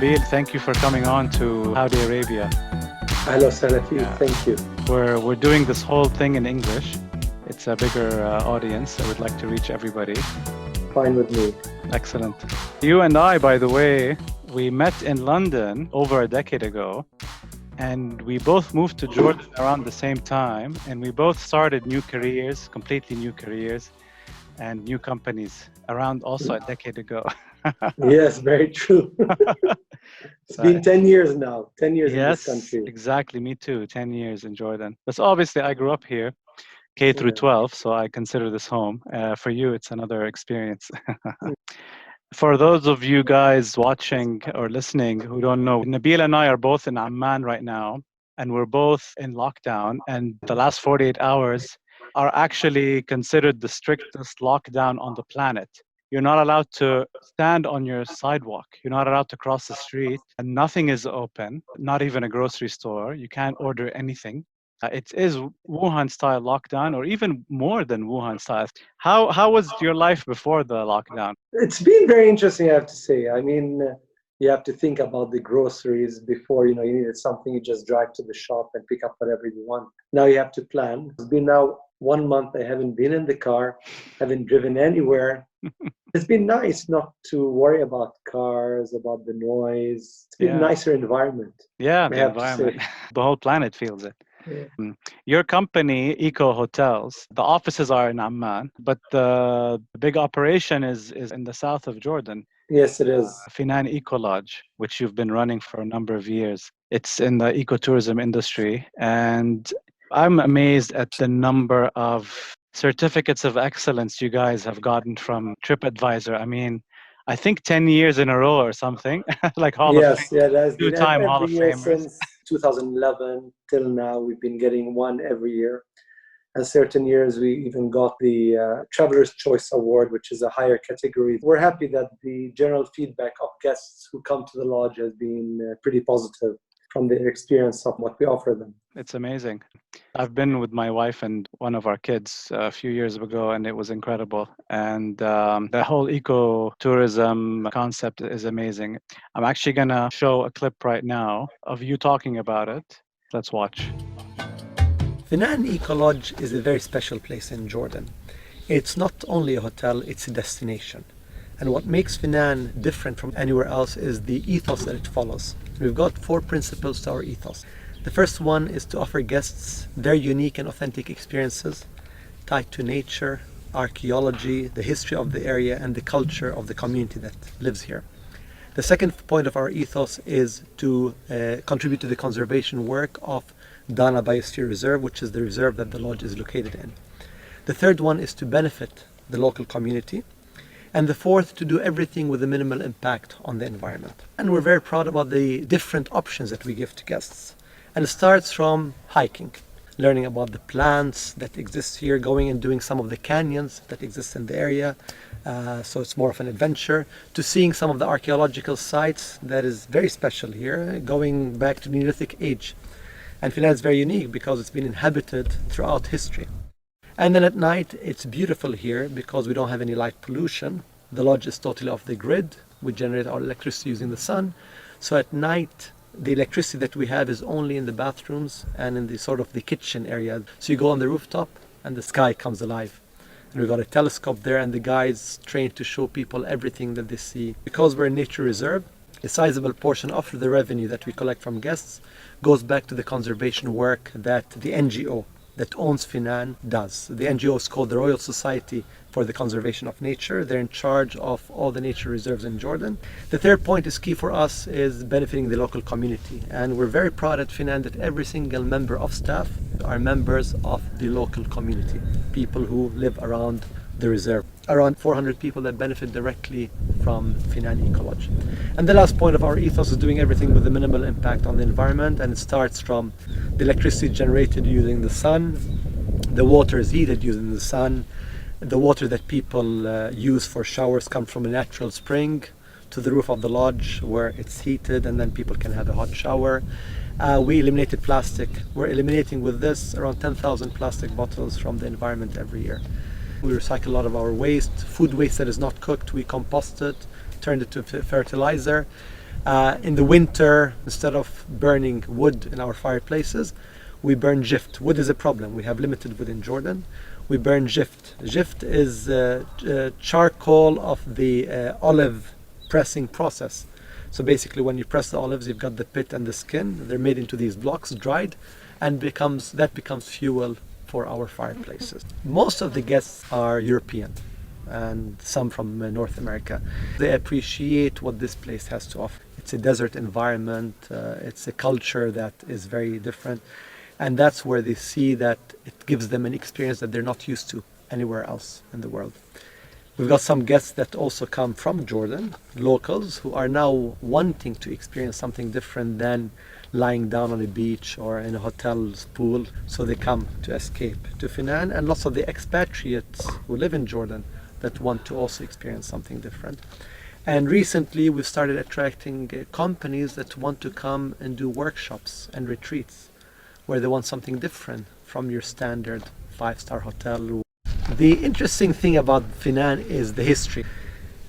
Nabil, thank you for coming on to Saudi Arabia. Hello, Salafi. Thank you. We're doing this whole thing in English. It's a bigger audience. I would like to reach everybody. Fine with me. Excellent. You and I, by the way, we met in London over a decade ago, and we both moved to Jordan around the same time, and we both started new careers, completely new careers, and new companies around also a decade ago. Yes, very true. It's been 10 years now, 10 years in this country. Yes, exactly. Me too. 10 years in Jordan. But obviously, I grew up here, K through 12, so I consider this home. For you, it's another experience. For those of you guys watching or listening who don't know, Nabil and I are both in Amman right now, and we're both in lockdown. And the last 48 hours are actually considered the strictest lockdown on the planet. You're not allowed to stand on your sidewalk. You're not allowed to cross the street, and nothing is open, not even a grocery store. You can't order anything. It is Wuhan-style lockdown, or even more than Wuhan-style. How was your life before the lockdown? It's been very interesting, I have to say. I mean, you have to think about the groceries before, you needed something, you just drive to the shop and pick up whatever you want. Now you have to plan. It's been now 1 month, I haven't been in the car, haven't driven anywhere. It's been nice not to worry about cars, about the noise. It's been a nicer environment. Yeah, the environment. The whole planet feels it. Yeah. Your company, Eco Hotels, the offices are in Amman, but the big operation is in the south of Jordan. Yes, it is. Feynan Ecolodge, which you've been running for a number of years. It's in the ecotourism industry, and I'm amazed at the number of certificates of excellence you guys have gotten from TripAdvisor. I mean, I think 10 years in a row or something, like Hall of Fame. Yeah, that's been Two-time Hall of every year Famers. since 2011 till now. We've been getting one every year. And certain years we even got the Traveler's Choice Award, which is a higher category. We're happy that the general feedback of guests who come to the lodge has been pretty positive from their experience of what we offer them. It's amazing. I've been with my wife and one of our kids a few years ago, and it was incredible. And the whole ecotourism concept is amazing. I'm actually going to show a clip right now of you talking about it. Let's watch. Feynan Ecolodge is a very special place in Jordan. It's not only a hotel, it's a destination. And what makes Feynan different from anywhere else is the ethos that it follows. We've got 4 principles to our ethos. The first one is to offer guests very unique and authentic experiences tied to nature, archaeology, the history of the area, and the culture of the community that lives here. The second point of our ethos is to contribute to the conservation work of Dana Biosphere Reserve, which is the reserve that the lodge is located in. The third one is to benefit the local community. And the fourth, to do everything with a minimal impact on the environment. And we're very proud about the different options that we give to guests. And it starts from hiking, learning about the plants that exist here, going and doing some of the canyons that exist in the area. So it's more of an adventure, to seeing some of the archaeological sites that is very special here, going back to the Neolithic age. And Feynan is very unique because it's been inhabited throughout history. And then at night, it's beautiful here because we don't have any light pollution. The lodge is totally off the grid. We generate our electricity using the sun. So at night, the electricity that we have is only in the bathrooms and in the sort of the kitchen area. So you go on the rooftop and the sky comes alive. And we've got a telescope there, and the guides trained to show people everything that they see. Because we're a nature reserve, a sizable portion of the revenue that we collect from guests goes back to the conservation work that the NGO that owns Feynan does. The NGO is called the Royal Society for the Conservation of Nature. They're in charge of all the nature reserves in Jordan. The third point is key for us is benefiting the local community. And we're very proud at Feynan that every single member of staff are members of the local community, people who live around the reserve. Around 400 people that benefit directly from Feynan Ecolodge. And the last point of our ethos is doing everything with a minimal impact on the environment, and it starts from the electricity generated using the sun, the water is heated using the sun, the water that people use for showers comes from a natural spring to the roof of the lodge where it's heated and then people can have a hot shower. We eliminated plastic. We're eliminating with this around 10,000 plastic bottles from the environment every year. We recycle a lot of our waste, food waste that is not cooked, we compost it, turned it to fertilizer. In the winter, instead of burning wood in our fireplaces, we burn jift. Wood is a problem. We have limited wood in Jordan. We burn jift. Jift is charcoal of the olive pressing process. So basically, when you press the olives, you've got the pit and the skin. They're made into these blocks, dried, and that becomes fuel for our fireplaces. Most of the guests are European and some from North America. They appreciate what this place has to offer. It's a desert environment, it's a culture that is very different, and that's where they see that it gives them an experience that they're not used to anywhere else in the world. We've got some guests that also come from Jordan, locals, who are now wanting to experience something different than lying down on a beach or in a hotel's pool. So they come to escape to Feynan, and lots of the expatriates who live in Jordan that want to also experience something different. And recently we've started attracting companies that want to come and do workshops and retreats where they want something different from your standard 5-star hotel. The interesting thing about Feynan is the history.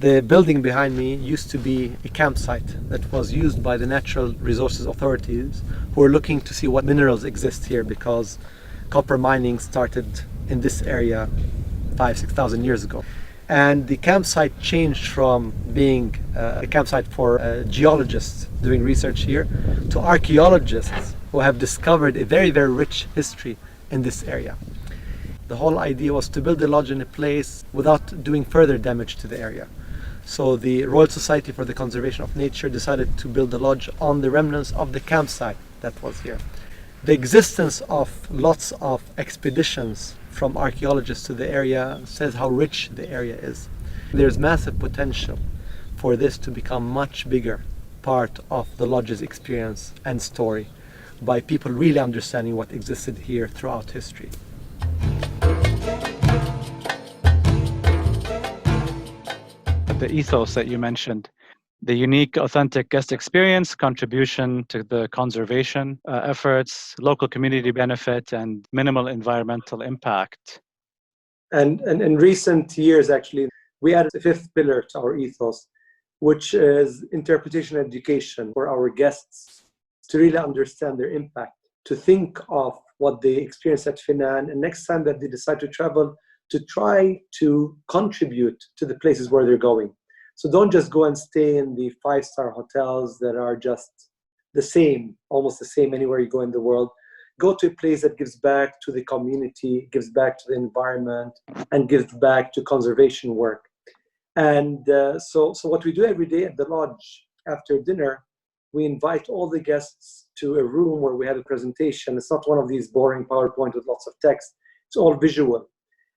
The building behind me used to be a campsite that was used by the natural resources authorities who were looking to see what minerals exist here, because copper mining started in this area 5,000-6,000 years ago. And the campsite changed from being a campsite for geologists doing research here to archaeologists who have discovered a very, very rich history in this area. The whole idea was to build a lodge in a place without doing further damage to the area. So the Royal Society for the Conservation of Nature decided to build a lodge on the remnants of the campsite that was here. The existence of lots of expeditions from archaeologists to the area says how rich the area is. There's massive potential for this to become much bigger part of the lodge's experience and story by people really understanding what existed here throughout history. The ethos that you mentioned, the unique, authentic guest experience, contribution to the conservation efforts, local community benefit, and minimal environmental impact. And in recent years, actually, we added a fifth pillar to our ethos, which is interpretation education for our guests to really understand their impact, to think of what they experience at Feynan, and next time that they decide to travel, to try to contribute to the places where they're going. So don't just go and stay in the 5-star hotels that are just the same, almost the same anywhere you go in the world. Go to a place that gives back to the community, gives back to the environment, and gives back to conservation work. And so what we do every day at the lodge after dinner, we invite all the guests to a room where we have a presentation. It's not one of these boring PowerPoint with lots of text. It's all visual.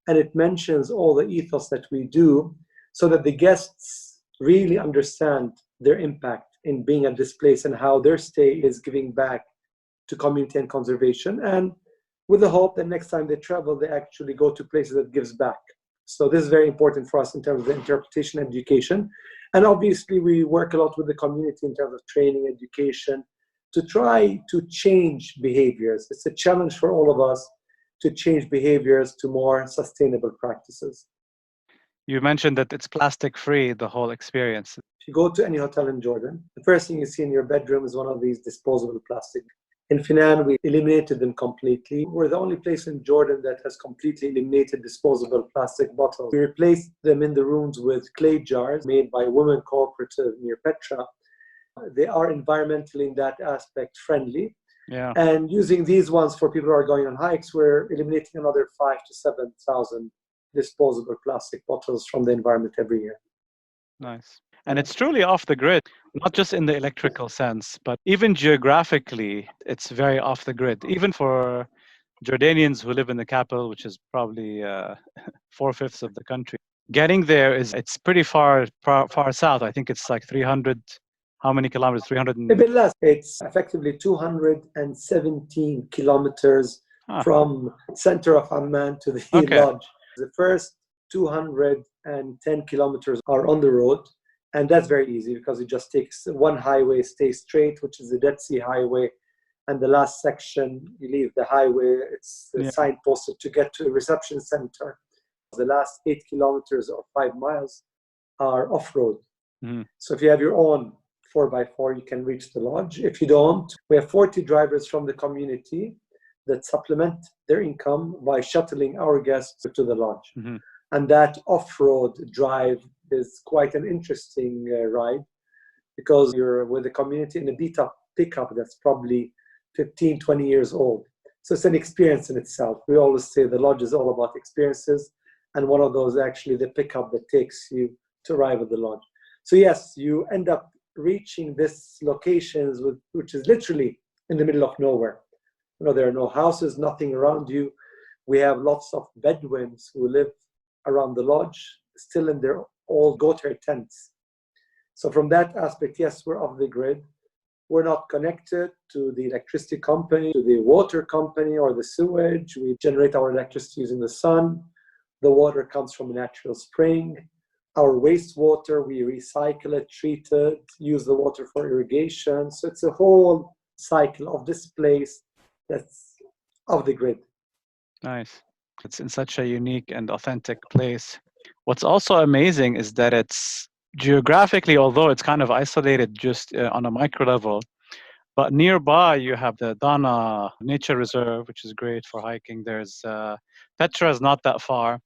And it mentions all the ethos that we do so that the guests really understand their impact in being at this place and how their stay is giving back to community and conservation. And with the hope that next time they travel, they actually go to places that gives back. So this is very important for us in terms of the interpretation and education. And obviously we work a lot with the community in terms of training, education, to try to change behaviors. It's a challenge for all of us to change behaviors to more sustainable practices. You mentioned that it's plastic-free, the whole experience. If you go to any hotel in Jordan, the first thing you see in your bedroom is one of these disposable plastic. In Feynan, we eliminated them completely. We're the only place in Jordan that has completely eliminated disposable plastic bottles. We replaced them in the rooms with clay jars made by a women cooperative near Petra. They are environmentally, in that aspect, friendly. Yeah. And using these ones for people who are going on hikes, we're eliminating another 5,000 to 7,000 disposable plastic bottles from the environment every year. Nice. And it's truly off the grid, not just in the electrical sense, but even geographically, it's very off the grid. Even for Jordanians who live in the capital, which is probably 4/5 of the country, getting there it's pretty far south. I think it's like 300. How many kilometers? 300. A bit less. It's effectively 217 kilometers from center of Amman to the lodge. The first 210 kilometers are on the road, and that's very easy because it just takes one highway, stay straight, which is the Dead Sea Highway, and the last section, you leave the highway, it's signposted to get to a reception center. The last 8 kilometers or 5 miles are off-road. Mm-hmm. So if you have your own 4x4, you can reach the lodge. If you don't, we have 40 drivers from the community that supplement their income by shuttling our guests to the lodge. Mm-hmm. And that off-road drive is quite an interesting ride, because you're with the community in a beat-up pickup that's probably 15, 20 years old. So it's an experience in itself. We always say the lodge is all about experiences, and one of those actually the pickup that takes you to arrive at the lodge. So yes, you end up reaching this locations which is literally in the middle of nowhere. There are no houses, nothing around you. We have lots of Bedouins who live around the lodge, still in their old goat-hair tents. So from that aspect, yes, we're off the grid. We're not connected to the electricity company, to the water company, or the sewage. We generate our electricity using the sun. The water comes from a natural spring. Our wastewater, we recycle it, treat it, use the water for irrigation. So it's a whole cycle of this place that's off the grid. Nice. It's in such a unique and authentic place. What's also amazing is that it's geographically, although it's kind of isolated just on a micro level, but nearby you have the Dana Nature Reserve, which is great for hiking. There's Petra is not that far,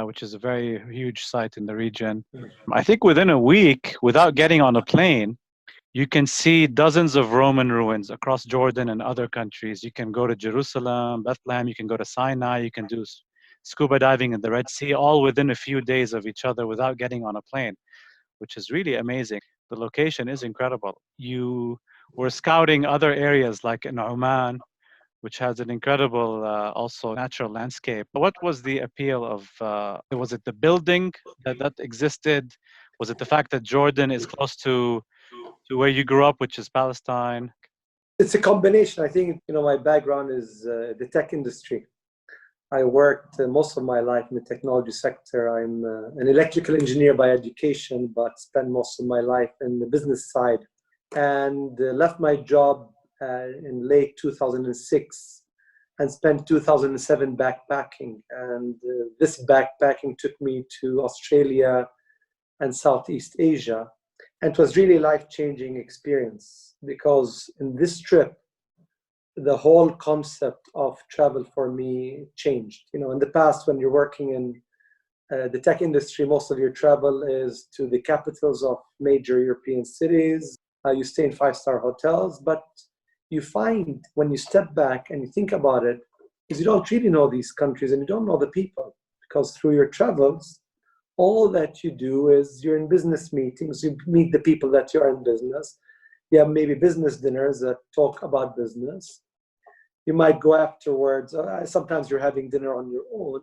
which is a very huge site in the region. I think within a week, without getting on a plane, you can see dozens of Roman ruins across Jordan and other countries. You can go to Jerusalem, Bethlehem, you can go to Sinai, you can do scuba diving in the Red Sea, all within a few days of each other without getting on a plane, which is really amazing. The location is incredible. You were scouting other areas like in Oman, which has an incredible also natural landscape. What was the appeal of, was it the building that existed? Was it the fact that Jordan is close to where you grew up, which is Palestine? It's a combination. I think, my background is the tech industry. I worked most of my life in the technology sector. I'm an electrical engineer by education, but spent most of my life in the business side, and left my job in late 2006 and spent 2007 backpacking. And this backpacking took me to Australia and Southeast Asia. And it was really a life-changing experience, because in this trip, the whole concept of travel for me changed. In the past, when you're working in the tech industry, most of your travel is to the capitals of major European cities. You stay in five-star hotels, but you find when you step back and you think about it, is you don't really know these countries and you don't know the people, because through your travels, all that you do is you're in business meetings, you meet the people that you're in business. You have maybe business dinners that talk about business. You might go afterwards. Sometimes you're having dinner on your own.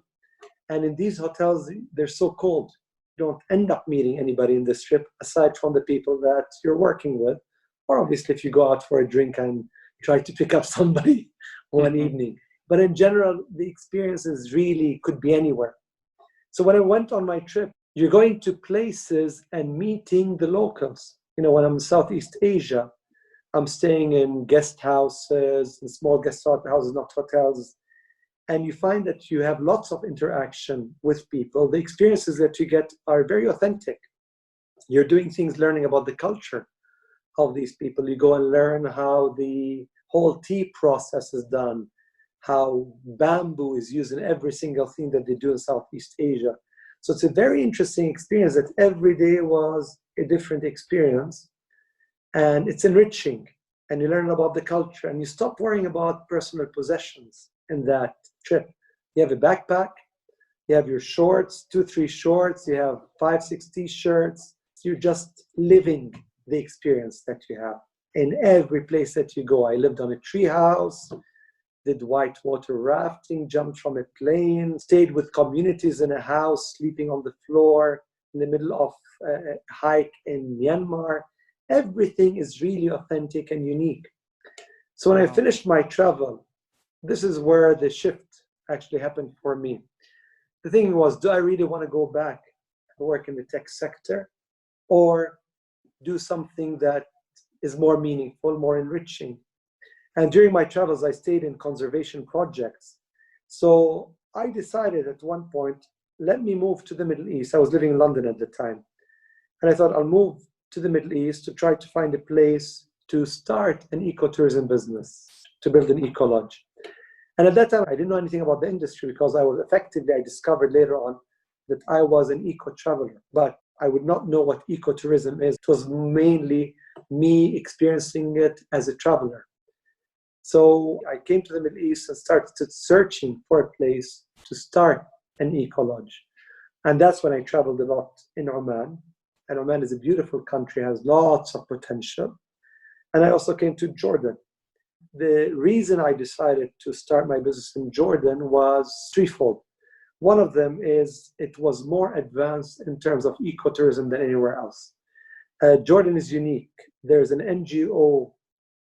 And in these hotels, they're so cold. You don't end up meeting anybody in this trip aside from the people that you're working with. Or obviously, if you go out for a drink and try to pick up somebody one evening. But in general, the experiences really could be anywhere. So when I went on my trip, you're going to places and meeting the locals. When I'm in Southeast Asia, I'm staying in guest houses, in small guest houses, not hotels. And you find that you have lots of interaction with people. The experiences that you get are very authentic. You're doing things, learning about the culture of these people. You go and learn how the whole tea process is done, how bamboo is used in every single thing that they do in Southeast Asia. So it's a very interesting experience that every day was a different experience, and it's enriching, and you learn about the culture, and you stop worrying about personal possessions in that trip. You have a backpack, you have your shorts, 2-3 shorts, you have 5-6 t-shirts. You're just living the experience that you have in every place that you go. I lived on a tree house, did whitewater rafting, jumped from a plane, stayed with communities in a house, sleeping on the floor in the middle of a hike in Myanmar. Everything is really authentic and unique. So when I finished my travel, this is where the shift actually happened for me. The thing was, do I really want to go back and work in the tech sector, or do something that is more meaningful, more enriching? And during my travels, I stayed in conservation projects. So I decided at one point, let me move to the Middle East. I was living in London at the time. And I thought, I'll move to the Middle East to try to find a place to start an ecotourism business, to build an eco lodge. And at that time, I didn't know anything about the industry because I discovered later on that I was an eco traveler, but I would not know what ecotourism is. It was mainly me experiencing it as a traveler. So I came to the Middle East and started searching for a place to start an eco lodge. And that's when I traveled a lot in Oman. And Oman is a beautiful country, has lots of potential. And I also came to Jordan. The reason I decided to start my business in Jordan was threefold. One of them is it was more advanced in terms of ecotourism than anywhere else. Jordan is unique. There's an NGO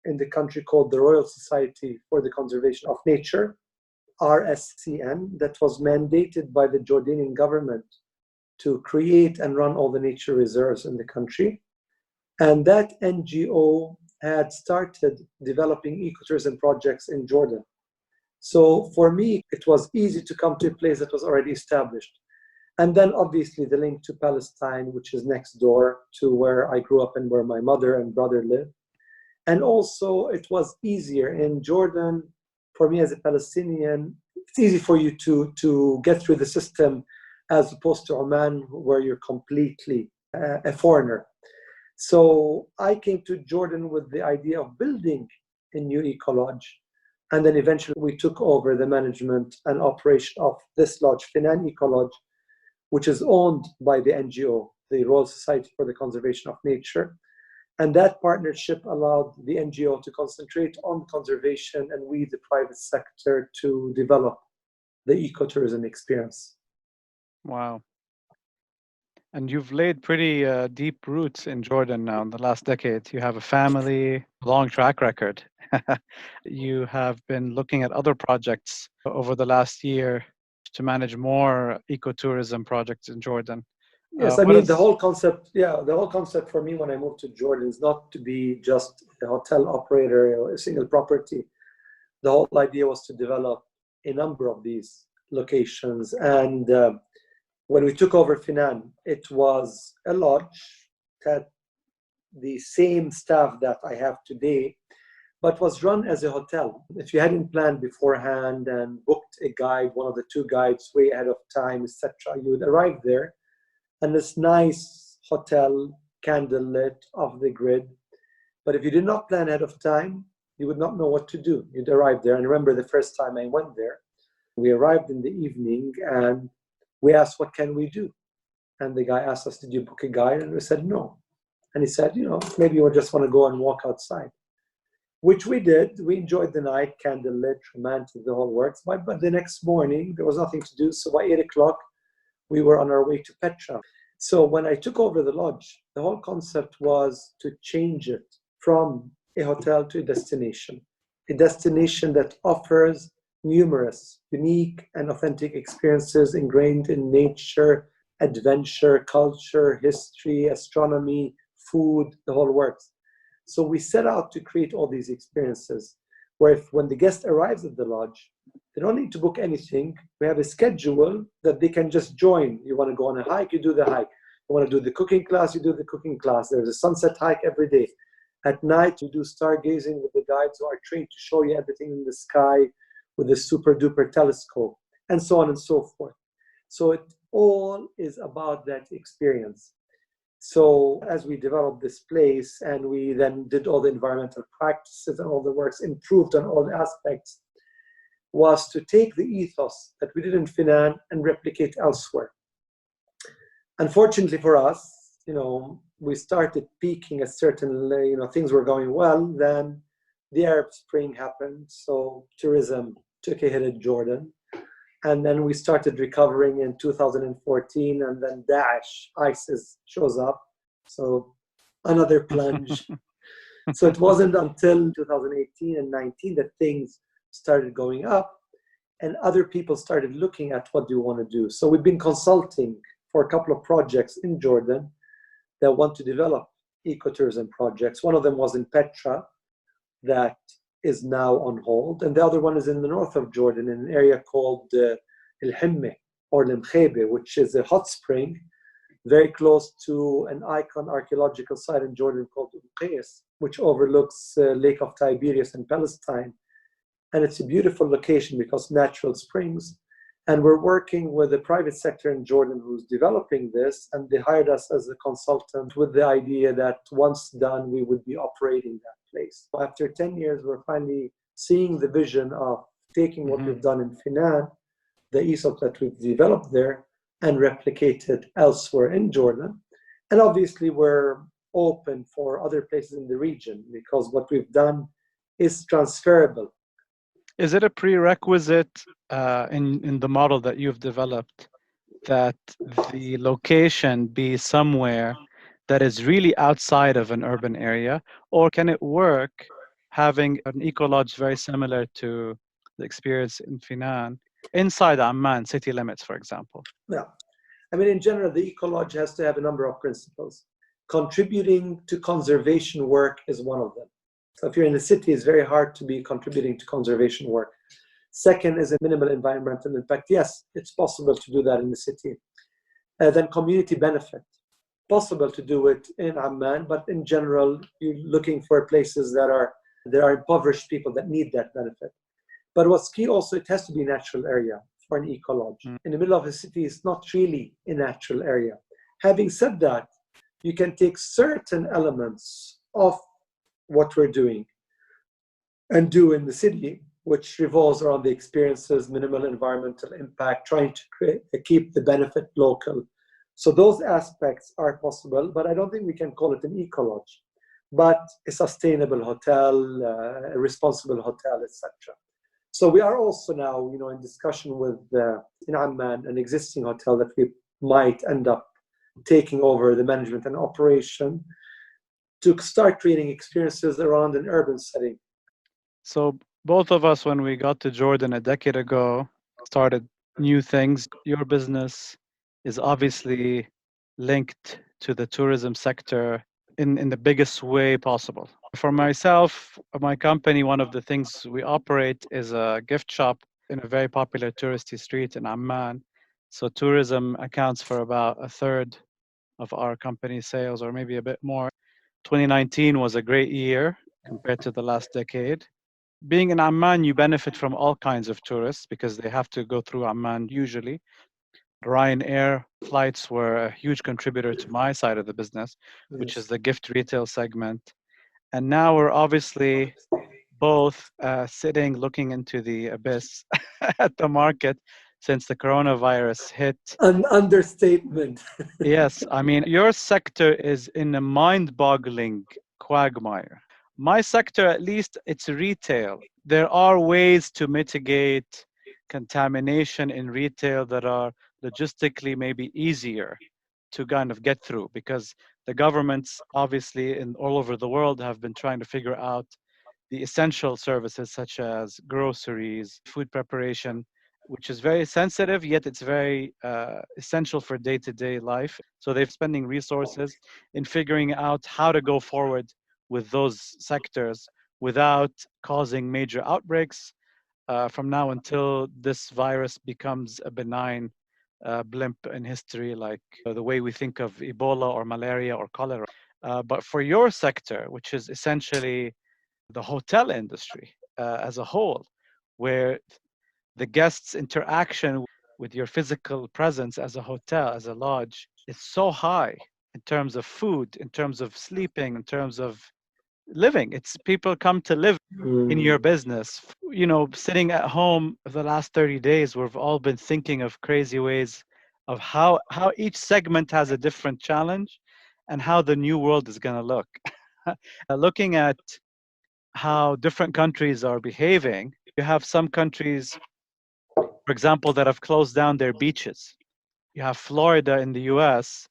in the country called the Royal Society for the Conservation of Nature, RSCN, that was mandated by the Jordanian government to create and run all the nature reserves in the country. And that NGO had started developing ecotourism projects in Jordan. So for me, it was easy to come to a place that was already established. And then obviously the link to Palestine, which is next door to where I grew up and where my mother and brother live. And also it was easier in Jordan, for me as a Palestinian, it's easy for you to get through the system as opposed to Oman, where you're completely a foreigner. So I came to Jordan with the idea of building a new eco lodge. And then eventually we took over the management and operation of this lodge, Feynan Ecolodge, which is owned by the NGO, the Royal Society for the Conservation of Nature. And that partnership allowed the NGO to concentrate on conservation and we, the private sector, to develop the ecotourism experience. Wow. And you've laid pretty deep roots in Jordan now in the last decade. You have a family, long track record. You have been looking at other projects over the last year to manage more ecotourism projects in Jordan. Yes, I mean, the whole concept for me when I moved to Jordan is not to be just a hotel operator or a single property. The whole idea was to develop a number of these locations. And when we took over Feynan, it was a lodge that the same staff that I have today, but was run as a hotel. If you hadn't planned beforehand and booked a guide, one of the two guides way ahead of time, etc., you would arrive there and this nice hotel, candlelit, off the grid. But if you did not plan ahead of time, you would not know what to do. You'd arrive there. And I remember the first time I went there, we arrived in the evening and we asked, what can we do? And the guy asked us, did you book a guide? And we said, no. And he said, maybe you just want to go and walk outside, which we did. We enjoyed the night, candlelit, romantic, the whole works. But the next morning, there was nothing to do. So by 8 o'clock, we were on our way to Petra. So when I took over the lodge, the whole concept was to change it from a hotel to a destination that offers numerous, unique, and authentic experiences ingrained in nature, adventure, culture, history, astronomy, food, the whole works. So we set out to create all these experiences where when the guest arrives at the lodge, they don't need to book anything. We have a schedule that they can just join. You want to go on a hike, you do the hike. You want to do the cooking class, you do the cooking class. There's a sunset hike every day. At night, you do stargazing with the guides who are trained to show you everything in the sky with a super duper telescope, and so on and so forth. So it all is about that experience. So as we developed this place and we then did all the environmental practices and all the works, improved on all the aspects, was to take the ethos that we did in Feynan and replicate elsewhere. Unfortunately for us, we started peaking at certain, things were going well, then the Arab Spring happened, so tourism took a hit in Jordan. And then we started recovering in 2014, and then Daesh, ISIS shows up. So another plunge. So it wasn't until 2018 and 19 that things started going up and other people started looking at what do you want to do. So we've been consulting for a couple of projects in Jordan that want to develop ecotourism projects. One of them was in Petra that is now on hold. And the other one is in the north of Jordan in an area called El Himme or Lemkhebe, which is a hot spring very close to an icon archaeological site in Jordan called Qais, which overlooks Lake of Tiberias in Palestine. And it's a beautiful location because natural springs. And we're working with the private sector in Jordan who's developing this, and they hired us as a consultant with the idea that once done, we would be operating that place. After 10 years, we're finally seeing the vision of taking what we've done in Feynan, the ethos that we've developed there, and replicate it elsewhere in Jordan. And obviously, we're open for other places in the region because what we've done is transferable. Is it a prerequisite in the model that you've developed that the location be somewhere that is really outside of an urban area, or can it work having an eco lodge very similar to the experience in Feynan inside Amman city limits, for example? Yeah. I mean, in general, the Ecolodge has to have a number of principles. Contributing to conservation work is one of them. So if you're in the city, it's very hard to be contributing to conservation work. Second is a minimal environmental impact. Yes, it's possible to do that in the city. Then community benefit. Possible to do it in Amman, but in general, you're looking for places there are impoverished people that need that benefit. But what's key also, it has to be a natural area for an eco-lodge. In the middle of a city, it's not really a natural area. Having said that, you can take certain elements of what we're doing and do in the city, which revolves around the experiences, minimal environmental impact, trying to keep the benefit local. So those aspects are possible, but I don't think we can call it an eco-lodge, but a sustainable hotel, a responsible hotel, etc. So we are also now, in discussion with in Amman, an existing hotel that we might end up taking over the management and operation to start creating experiences around an urban setting. So both of us, when we got to Jordan a decade ago, started new things. Your business is obviously linked to the tourism sector in the biggest way possible. For myself, my company, one of the things we operate is a gift shop in a very popular touristy street in Amman. So tourism accounts for about a third of our company's sales, or maybe a bit more. 2019 was a great year compared to the last decade. Being in Amman, you benefit from all kinds of tourists because they have to go through Amman usually. Ryanair flights were a huge contributor to my side of the business, which is the gift retail segment. And now we're obviously both sitting looking into the abyss at the market since the coronavirus hit. An understatement. Yes, I mean, your sector is in a mind-boggling quagmire. My sector, at least, it's retail. There are ways to mitigate contamination in retail that are logistically maybe easier to kind of get through, because the governments, obviously, in all over the world have been trying to figure out the essential services such as groceries, food preparation, which is very sensitive, yet it's very essential for day-to-day life. So they're spending resources in figuring out how to go forward with those sectors without causing major outbreaks from now until this virus becomes a benign blimp in history, like the way we think of Ebola or malaria or cholera. But for your sector, which is essentially the hotel industry as a whole, where the guests' interaction with your physical presence as a hotel, as a lodge, is so high in terms of food, in terms of sleeping, in terms of living. It's people come to live in your business. Sitting at home the last 30 days, we've all been thinking of crazy ways of how each segment has a different challenge and how the new world is going to look. Looking at how different countries are behaving, you have some countries, for example, that have closed down their beaches. You have Florida in the US.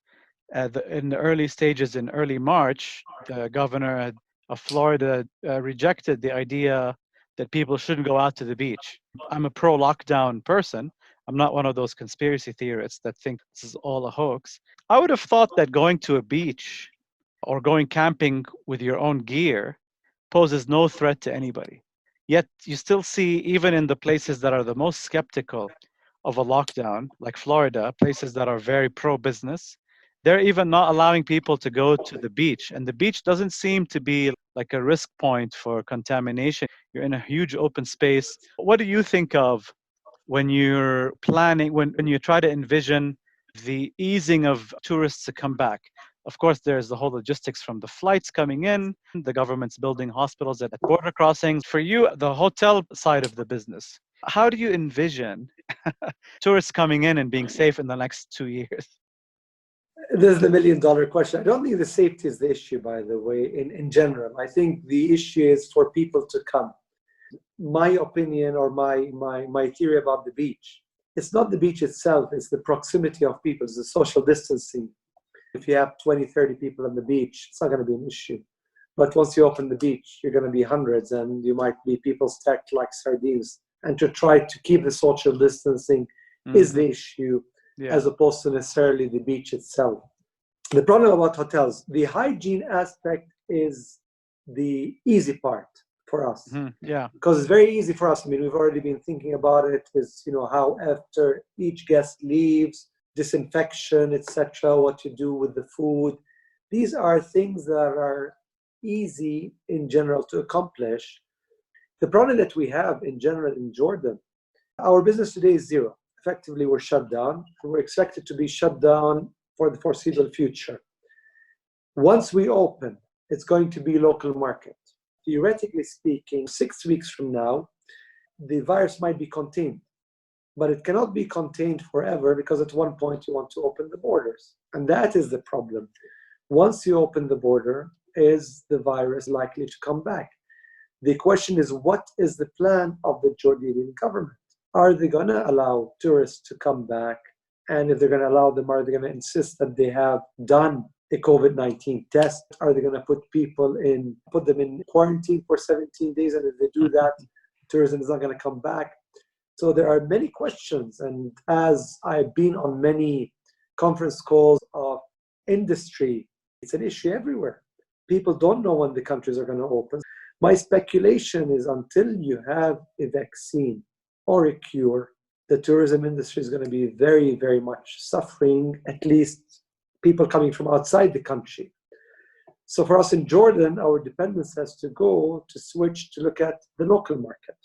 In the early stages in early March, the governor of Florida rejected the idea that people shouldn't go out to the beach. I'm a pro-lockdown person. I'm not one of those conspiracy theorists that think this is all a hoax. I would have thought that going to a beach or going camping with your own gear poses no threat to anybody. Yet you still see, even in the places that are the most skeptical of a lockdown, like Florida, places that are very pro-business, they're even not allowing people to go to the beach. And the beach doesn't seem to be like a risk point for contamination. You're in a huge open space. What do you think of when you're planning, when you try to envision the easing of tourists to come back? Of course, there's the whole logistics from the flights coming in, the government's building hospitals at border crossings. For you, the hotel side of the business, how do you envision tourists coming in and being safe in the next 2 years? This is the $1 million question. I don't think the safety is the issue, by the way, in general. I think the issue is for people to come. My opinion or my theory about the beach, it's not the beach itself, it's the proximity of people, it's the social distancing. If you have 20, 30 people on the beach, it's not going to be an issue. But once you open the beach, you're going to be hundreds and you might be people stacked like sardines. And to try to keep the social distancing is the issue, as opposed to necessarily the beach itself. The problem about hotels, the hygiene aspect is the easy part for us. Because it's very easy for us. I mean, we've already been thinking about it with, how after each guest leaves, disinfection, etc., what to do with the food. These are things that are easy in general to accomplish. The problem that we have in general in Jordan, our business today is zero. Effectively, we're shut down, and we're expected to be shut down for the foreseeable future. Once we open, it's going to be local market. Theoretically speaking, 6 weeks from now, the virus might be contained, but it cannot be contained forever because at one point you want to open the borders. And that is the problem. Once you open the border, is the virus likely to come back? The question is, what is the plan of the Jordanian government? Are they going to allow tourists to come back? And if they're going to allow them, are they going to insist that they have done a COVID-19 test? Are they going to put them in quarantine for 17 days? And if they do that, tourism is not going to come back. So there are many questions. And as I've been on many conference calls of industry, it's an issue everywhere. People don't know when the countries are going to open. My speculation is until you have a vaccine or a cure, the tourism industry is going to be very, very much suffering, at least people coming from outside the country. So for us in Jordan, our dependence has to go to switch to look at the local market,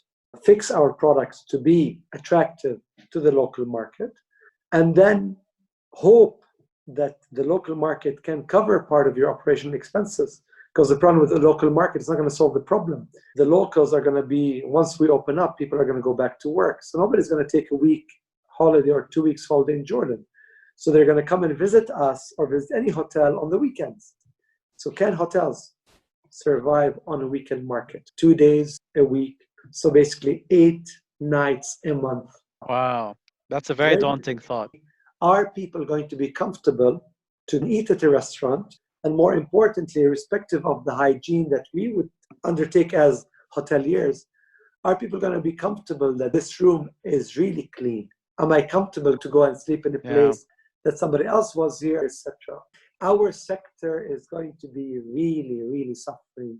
fix our products to be attractive to the local market, and then hope that the local market can cover part of your operational expenses. Because the problem with the local market is not going to solve the problem. The locals are going to be, once we open up, people are going to go back to work. So nobody's going to take a week holiday or 2 weeks holiday in Jordan. So they're going to come and visit us or visit any hotel on the weekends. So can hotels survive on a weekend market? 2 days a week. So basically 8 nights a month. Wow. That's a very daunting thought. Are people going to be comfortable to eat at a restaurant? And more importantly, irrespective of the hygiene that we would undertake as hoteliers, are people going to be comfortable that this room is really clean? Am I comfortable to go and sleep in a place that somebody else was here, etc.? Our sector is going to be really, really suffering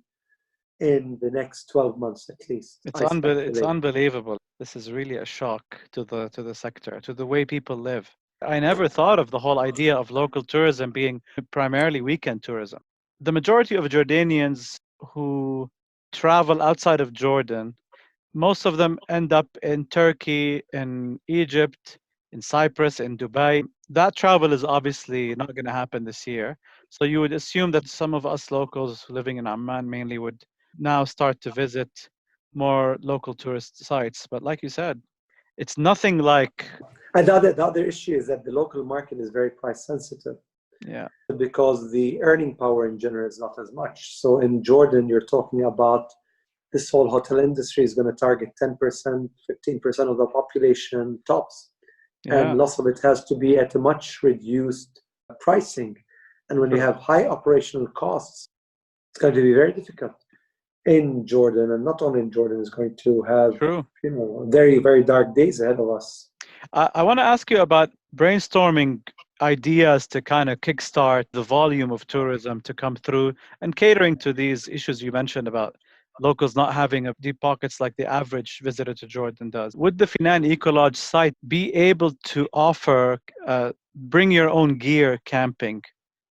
in the next 12 months at least. It's unbelievable. This is really a shock to the sector, to the way people live. I never thought of the whole idea of local tourism being primarily weekend tourism. The majority of Jordanians who travel outside of Jordan, most of them end up in Turkey, in Egypt, in Cyprus, in Dubai. That travel is obviously not going to happen this year. So you would assume that some of us locals living in Amman mainly would now start to visit more local tourist sites. But like you said, it's nothing like... And the other issue is that the local market is very price sensitive. Yeah. Because the earning power in general is not as much. So in Jordan, you're talking about this whole hotel industry is going to target 10%, 15% of the population tops. And lots of it has to be at a much reduced pricing. And when you have high operational costs, it's going to be very difficult in Jordan. And not only in Jordan, it's going to have very, very dark days ahead of us. I want to ask you about brainstorming ideas to kind of kickstart the volume of tourism to come through and catering to these issues you mentioned about locals not having deep pockets like the average visitor to Jordan does. Would the Feynan Ecolodge site be able to offer bring your own gear camping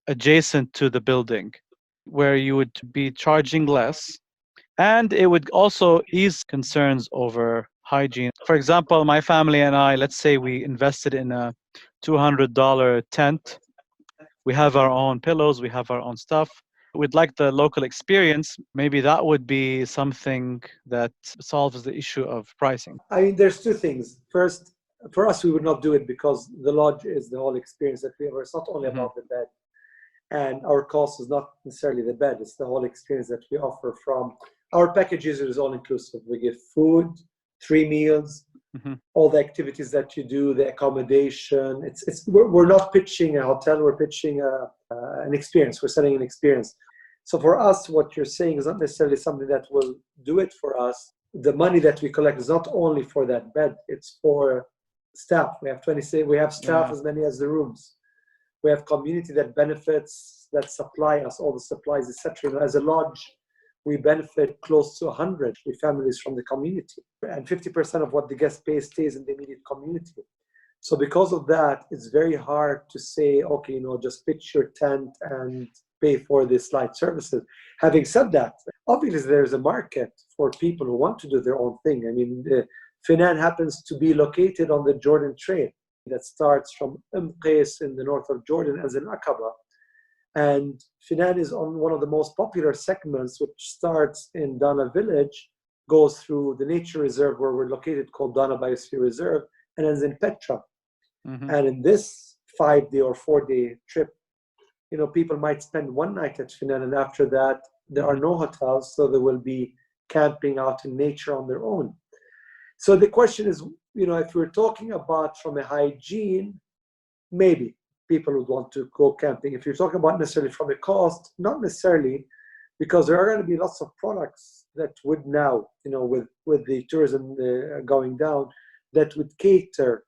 adjacent to the building, where you would be charging less. And it would also ease concerns over hygiene. For example, my family and I, let's say we invested in a $200 tent. We have our own pillows, we have our own stuff. We'd like the local experience. Maybe that would be something that solves the issue of pricing. I mean, there's two things. First, for us, we would not do it because the lodge is the whole experience that we have. It's not only Mhm. about the bed, and our cost is not necessarily the bed. It's the whole experience that we offer. From our package usually is all inclusive. We give food, 3 meals, Mhm. all the activities that you do, the accommodation. We're not pitching a hotel. We're pitching an experience. We're selling an experience. So for us, what you're saying is not necessarily something that will do it for us. The money that we collect is not only for that bed, it's for staff. We have 26, we have staff Yeah. as many as the rooms. We have community that benefits, that supply us all the supplies, etc. You know, as a lodge, we benefit close to 100 families from the community. And 50% of what the guest pays stays in the immediate community. So because of that, it's very hard to say, okay, you know, just pitch your tent and pay for the slide services. Having said that, obviously there's a market for people who want to do their own thing. I mean, Feynan happens to be located on the Jordan Trail that starts from Qais in the north of Jordan as in Aqaba. And Feynan is on one of the most popular segments, which starts in Dana village, goes through the nature reserve where we're located called Dana Biosphere Reserve, and ends in Petra. Mhm. And in this 5-day or 4-day trip, you know, people might spend one night at Feynan, and after that, there are no hotels, so they will be camping out in nature on their own. So the question is, you know, if we're talking about from a hygiene, maybe people would want to go camping. If you're talking about necessarily from a cost, not necessarily, because there are going to be lots of products that would now, you know, with the tourism going down, that would cater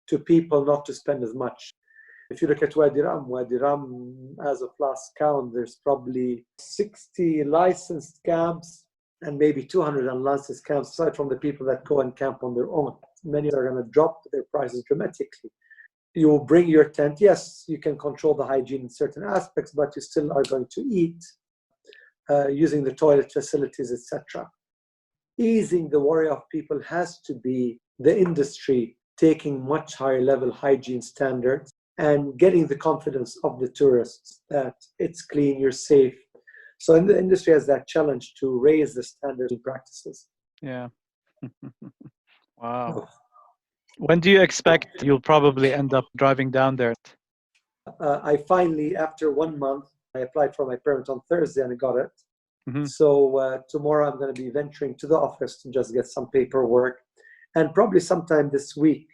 to people not to spend as much. If you look at Wadi Ram, as of last count, there's probably 60 licensed camps and maybe 200 unlicensed camps, aside from the people that go and camp on their own. Many are going to drop their prices dramatically. You will bring your tent. Yes, you can control the hygiene in certain aspects, but you still are going to eat using the toilet facilities, etc. Easing the worry of people has to be the industry taking much higher level hygiene standards and getting the confidence of the tourists that it's clean, you're safe. So in the industry has that challenge to raise the standards and practices. Yeah. Wow. When do you expect you'll probably end up driving down there? I finally, after 1 month, I applied for my permit on Thursday and I got it. Mhm. So tomorrow I'm going to be venturing to the office to just get some paperwork. And probably sometime this week,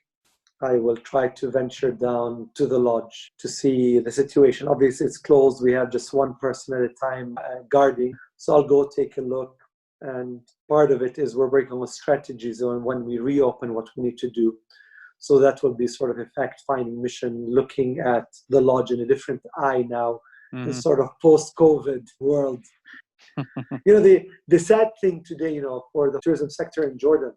I will try to venture down to the lodge to see the situation. Obviously, it's closed. We have just one person at a time guarding. So I'll go take a look. And part of it is we're working on strategies on when we reopen what we need to do. So that will be sort of a fact-finding mission, looking at the lodge in a different eye now, in Mhm. sort of post-COVID world. You know, the sad thing today, you know, for the tourism sector in Jordan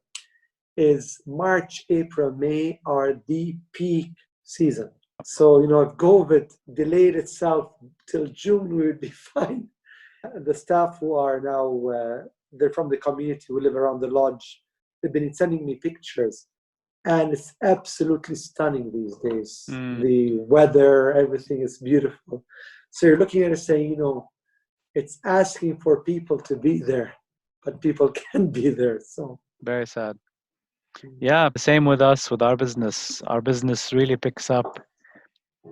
is March, April, May are the peak season. So, you know, if COVID delayed itself till June, we would be fine. The staff who are now, they're from the community who live around the lodge, they've been sending me pictures. And it's absolutely stunning these days. Mm. The weather, everything is beautiful. So you're looking at it saying, you know, it's asking for people to be there, but people can't be there. So Very sad. Yeah, same with us, with our business. Our business really picks up.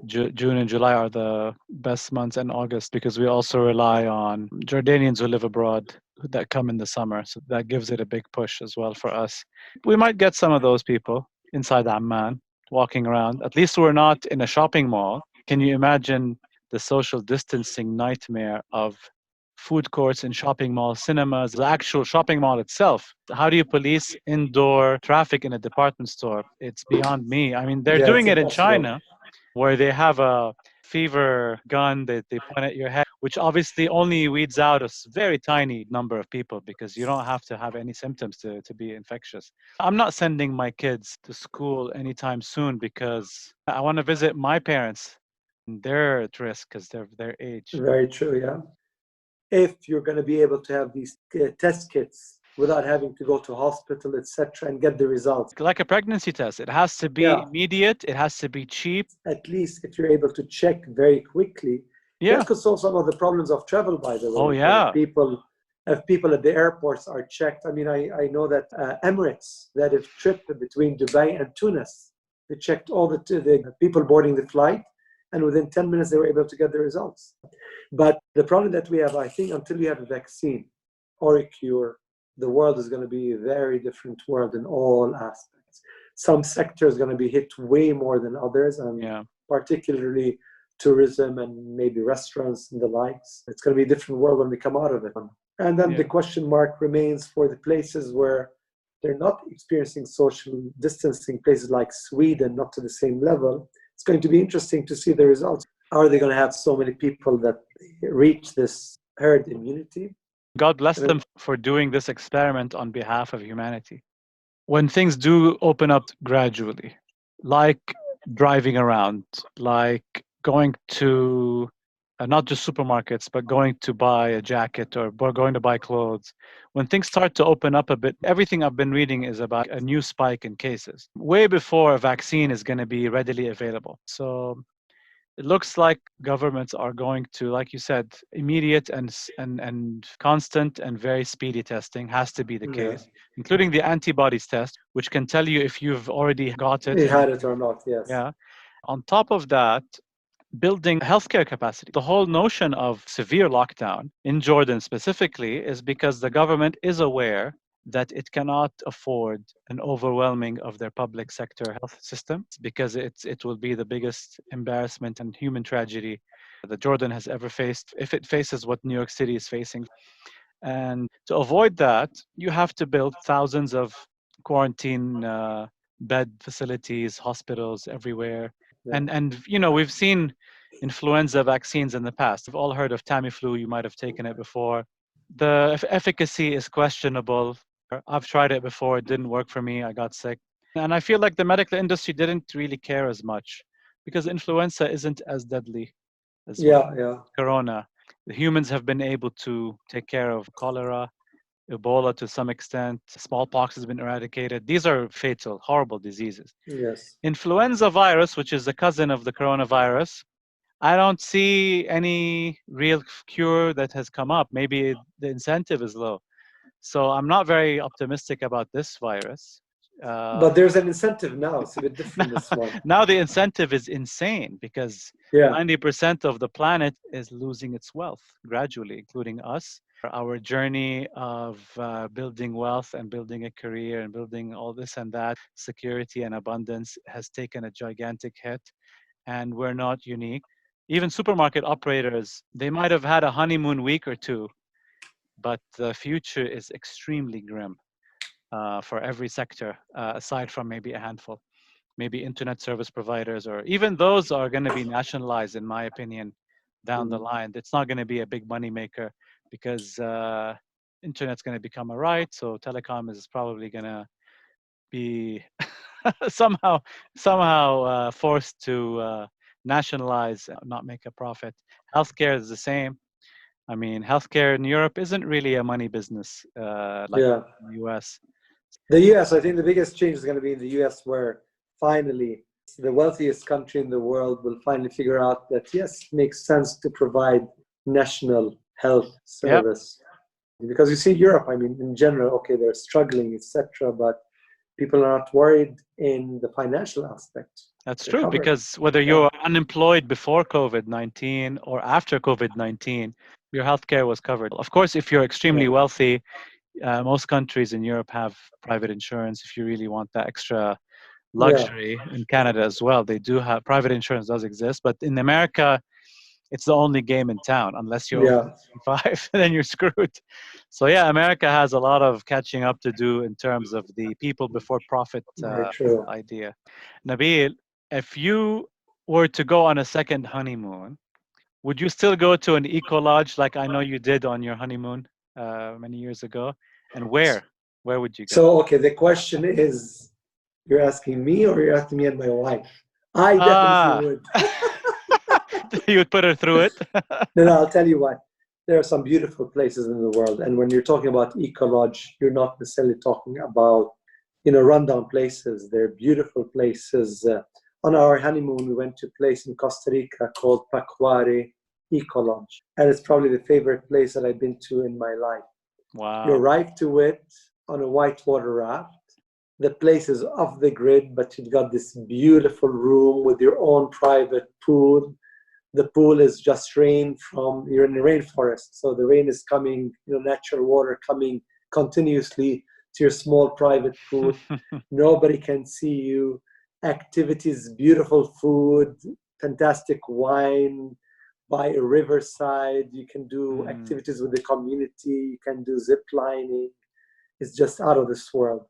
June and July are the best months, and August, because we also rely on Jordanians who live abroad that come in the summer. So that gives it a big push as well for us. We might get some of those people inside Amman walking around. At least we're not in a shopping mall. Can you imagine the social distancing nightmare of food courts in shopping malls, cinemas, the actual shopping mall itself? How do you police indoor traffic in a department store? It's beyond me. I mean, they're yeah, doing it's it in impossible. China, where they have a fever gun that they point at your head, which obviously only weeds out a very tiny number of people because you don't have to have any symptoms to be infectious. I'm not sending my kids to school anytime soon because I want to visit my parents. They're at risk because they're their age. Very true, yeah. If you're going to be able to have these test kits without having to go to hospital, etc., and get the results. Like a pregnancy test, it has to be immediate, it has to be cheap. At least if you're able to check very quickly, that could solve some of the problems of travel, by the way. Oh, yeah. If people at the airports are checked. I mean, I know that Emirates, that have trip between Dubai and Tunis, they checked all the people boarding the flight, and within 10 minutes they were able to get the results. But the problem that we have, I think, until we have a vaccine or a cure, the world is going to be a very different world in all aspects. Some sectors are going to be hit way more than others, and particularly tourism and maybe restaurants and the likes. It's going to be a different world when we come out of it. And then the question mark remains for the places where they're not experiencing social distancing, places like Sweden, not to the same level. It's going to be interesting to see the results. Are they going to have so many people that reach this herd immunity? God bless them for doing this experiment on behalf of humanity. When things do open up gradually, like driving around, like going to not just supermarkets, but going to buy a jacket or going to buy clothes, when things start to open up a bit, everything I've been reading is about a new spike in cases, way before a vaccine is going to be readily available. So it looks like governments are going to, like you said, immediate and constant and very speedy testing has to be the case, including the antibodies test, which can tell you if you've already got it. You had it or not, yes. Yeah. On top of that, building healthcare capacity. The whole notion of severe lockdown in Jordan specifically is because the government is aware that it cannot afford an overwhelming of their public sector health system because it will be the biggest embarrassment and human tragedy that Jordan has ever faced if it faces what New York City is facing. And to avoid that, you have to build thousands of quarantine bed facilities, hospitals everywhere. And you know, we've seen influenza vaccines in the past. We've all heard of Tamiflu. You might have taken it before. The efficacy is questionable. I've tried it before. It didn't work for me. I got sick. And I feel like the medical industry didn't really care as much because influenza isn't as deadly as corona. The humans have been able to take care of cholera, Ebola to some extent. Smallpox has been eradicated. These are fatal, horrible diseases. Yes. Influenza virus, which is the cousin of the coronavirus, I don't see any real cure that has come up. Maybe the incentive is low. So I'm not very optimistic about this virus. But there's an incentive now. It's a bit different this one. Now the incentive is insane because 90% of the planet is losing its wealth gradually, including us. Our journey of building wealth and building a career and building all this and that, security and abundance has taken a gigantic hit, and we're not unique. Even supermarket operators, they might have had a honeymoon week or two, but the future is extremely grim for every sector, aside from maybe a handful. Maybe internet service providers, or even those are going to be nationalized, in my opinion, down the line. It's not going to be a big money maker because internet's going to become a right. So telecom is probably going to be somehow forced to nationalize, not make a profit. Healthcare is the same. I mean, healthcare in Europe isn't really a money business like in the US. The US, I think the biggest change is going to be in the US, where finally the wealthiest country in the world will finally figure out that, yes, it makes sense to provide national health service. Because you see Europe, I mean, in general, okay, they're struggling, etc., but people are not worried in the financial aspect. That's true, because whether you're unemployed before COVID-19 or after COVID-19, your healthcare was covered. Of course, if you're extremely wealthy, most countries in Europe have private insurance if you really want that extra luxury. In Canada as well, they do have private insurance, does exist, but in America, it's the only game in town. Unless you're over 65, then you're screwed. So yeah, America has a lot of catching up to do in terms of the people before profit idea. Nabil, if you were to go on a second honeymoon, would you still go to an eco lodge like I know you did on your honeymoon many years ago? And where? Where would you go? So, okay, the question is, you're asking me or you're asking me and my wife? I definitely Ah, would. you would put her through it? No, I'll tell you what. There are some beautiful places in the world, and when you're talking about Ecolodge, you're not necessarily talking about, rundown places. They're beautiful places. On our honeymoon, we went to a place in Costa Rica called Pacuare Ecolodge, and it's probably the favorite place that I've been to in my life. You Wow. arrive to it on a whitewater raft. The place is off the grid, but you've got this beautiful room with your own private pool. The pool is just rain from, you're in the rainforest, so the rain is coming, natural water coming continuously to your small private pool. Nobody can see you. Activities, beautiful food, fantastic wine by a riverside. You can do Mm, activities with the community. You can do zip lining. It's just out of this world.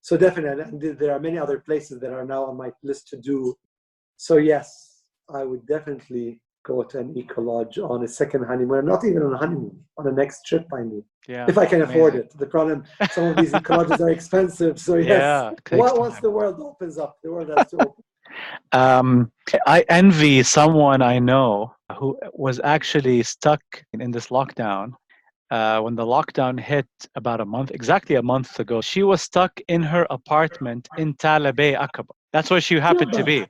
So definitely, and there are many other places that are now on my list to do. So yes, I would definitely go to an eco lodge on a second honeymoon, not even on a honeymoon, on the next trip, I mean, yeah, if I can afford amazing. it. The problem, some of these eco lodges are expensive. So yes, Yeah, takes once time. the world opens up, the world has to open. Um, I envy someone I know who was actually stuck in this lockdown. When the lockdown hit about exactly a month ago, she was stuck in her apartment in Talabay, Aqaba. That's where she Not happened to bad. be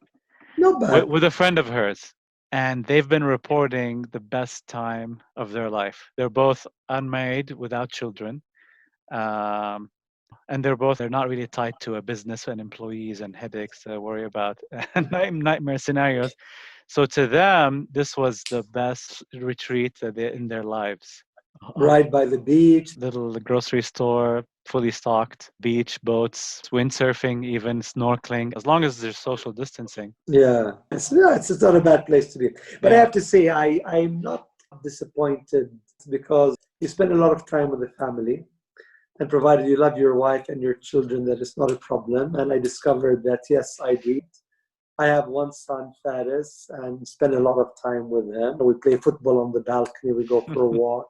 Not bad. with a friend of hers. And they've been reporting the best time of their life. They're both unmarried without children. Um, and they're not really tied to a business and employees and headaches to worry about and nightmare scenarios. So to them, this was the best retreat in their lives. Right by the beach. Little grocery store, fully stocked, beach, boats, windsurfing, even snorkeling, as long as there's social distancing. Yeah. It's not a bad place to be. But I Yeah. have to say, I'm not disappointed because you spend a lot of time with the family. And provided you love your wife and your children, that is not a problem. And I discovered that, yes, I do. I have one son, Faris, and spend a lot of time with him. We play football on the balcony, we go for a walk.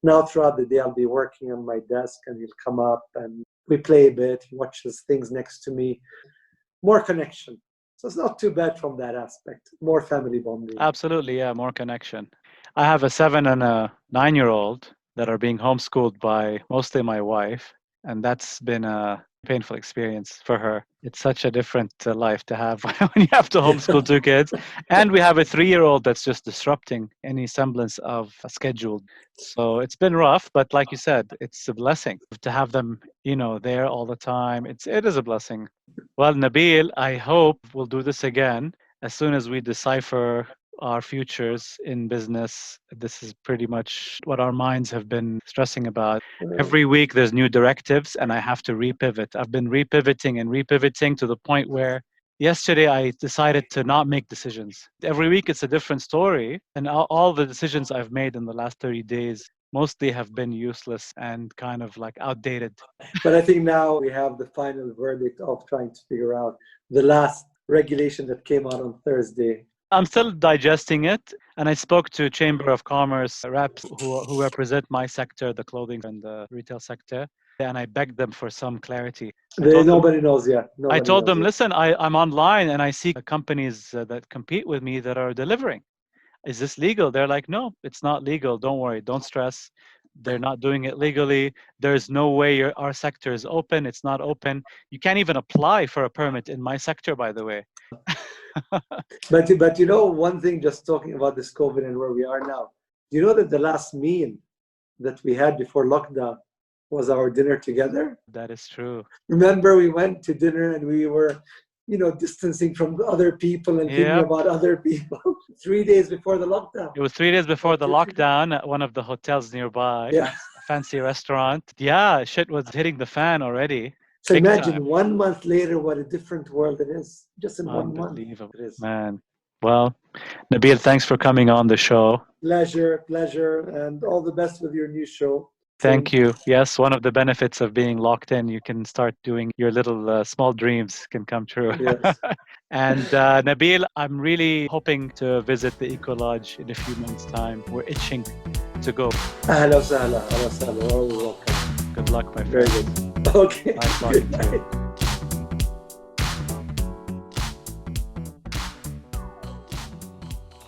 Now, throughout the day, I'll be working on my desk and he'll come up and we play a bit. He watches things next to me. More connection. So it's not too bad from that aspect. More family bonding. Absolutely, yeah, more connection. I have a 7 and a 9-year-old that are being homeschooled by mostly my wife, and that's been a painful experience for her. It's such a different life to have when you have to Yeah. homeschool 2 kids. And we have a 3-year-old that's just disrupting any semblance of a schedule. So it's been rough, but like you said, it's a blessing to have them, there all the time. It is a blessing. Well, Nabil, I hope we'll do this again as soon as we decipher our futures in business. This is pretty much what our minds have been stressing about. Every week there's new directives and I have to repivot. I've been repivoting and repivoting to the point where yesterday I decided to not make decisions. Every week it's a different story, and all the decisions I've made in the last 30 days mostly have been useless and kind of like outdated. But I think now we have the final verdict of trying to figure out the last regulation that came out on Thursday. I'm still digesting it, and I spoke to Chamber of Commerce reps who represent my sector, the clothing and the retail sector, and I begged them for some clarity. I told them, Nobody knows yet. I Nobody told knows them, yet. listen, I'm online and I see companies that compete with me that are delivering. Is this legal? They're like, no, it's not legal. Don't worry, don't stress. They're not doing it legally. There's no way our sector is open. It's not open. You can't even apply for a permit in my sector, by the way. But one thing, just talking about this COVID and where we are now, do you know that the last meal that we had before lockdown was our dinner together? That is true. Remember, we went to dinner and we were, distancing from the other people and thinking Yeah. about other people 3 days before the lockdown. It was 3 days before the 2 3 days. lockdown at one of the hotels nearby, Yeah. a fancy restaurant. Yeah, shit was hitting the fan already. So Big time. imagine 1 month later, what a different world it is. Just in 1 month, Unbelievable, it is. man. Well, Nabil, thanks for coming on the show. Pleasure, pleasure, and all the best with your new show. Thank you. Yes, one of the benefits of being locked in, you can start doing your little small dreams can come true. Yes. And Nabil, I'm really hoping to visit the Eco Lodge in a few months' time. We're itching to go. أهلا وسهلا. أهلا وسهلا. Always welcome. Good luck, my Very friend. good. Okay. Nice Good talking to you. night.